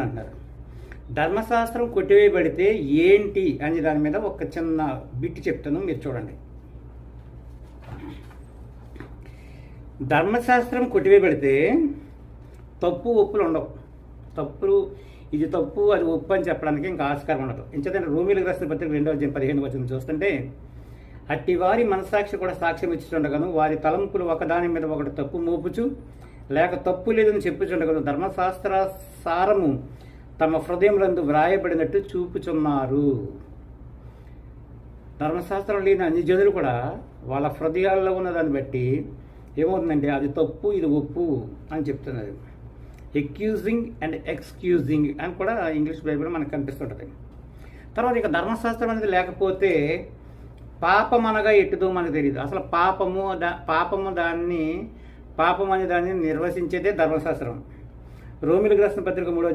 అంటున్నారు. ధర్మశాస్త్రం కొట్టివేయబడితే ఏంటి అని దాని మీద ఒక చిన్న బిట్ చెప్తాను, మీరు చూడండి. ధర్మశాస్త్రం కొట్టివేయబడితే తప్పు ఒప్పులు ఉండవు. తప్పులు ఇది తప్పు అది ఒప్పు అని చెప్పడానికి ఇంకా ఆస్కారం ఉండదు. ఎందుకంటే రోమిలకు రాసిన పత్రిక 2:15 చూస్తుంటే, అట్టివారి మనస్సాక్షి కూడా సాక్ష్యం ఇచ్చుచుండగాను వారి తలంపులు ఒకదాని మీద ఒకటి తప్పు మోపుచు లేక తప్పు లేదని చెప్పుచుండగాను ధర్మశాస్త్ర సారము తమ హృదయములందు వ్రాయబడినట్టు చూపుచున్నారు. ధర్మశాస్త్రం లేని అన్ని జనులు కూడా వాళ్ళ హృదయాల్లో ఉన్న దాన్ని బట్టి ఏమవుతుందంటే అది తప్పు ఇది ఒప్పు అని చెప్తున్నారు. ఎక్యూజింగ్ అండ్ ఎక్స్క్యూజింగ్ అని కూడా ఇంగ్లీష్ బైబిల్ మనకు కనిపిస్తుంటుంది. తర్వాత ఇక ధర్మశాస్త్రం అనేది లేకపోతే పాపం అనగా ఎట్టుదో మనకు తెలియదు. అసలు పాపం అనే దాన్ని నిర్వచించేదే ధర్మశాస్త్రం. రోమిలకు రాసిన పత్రిక 3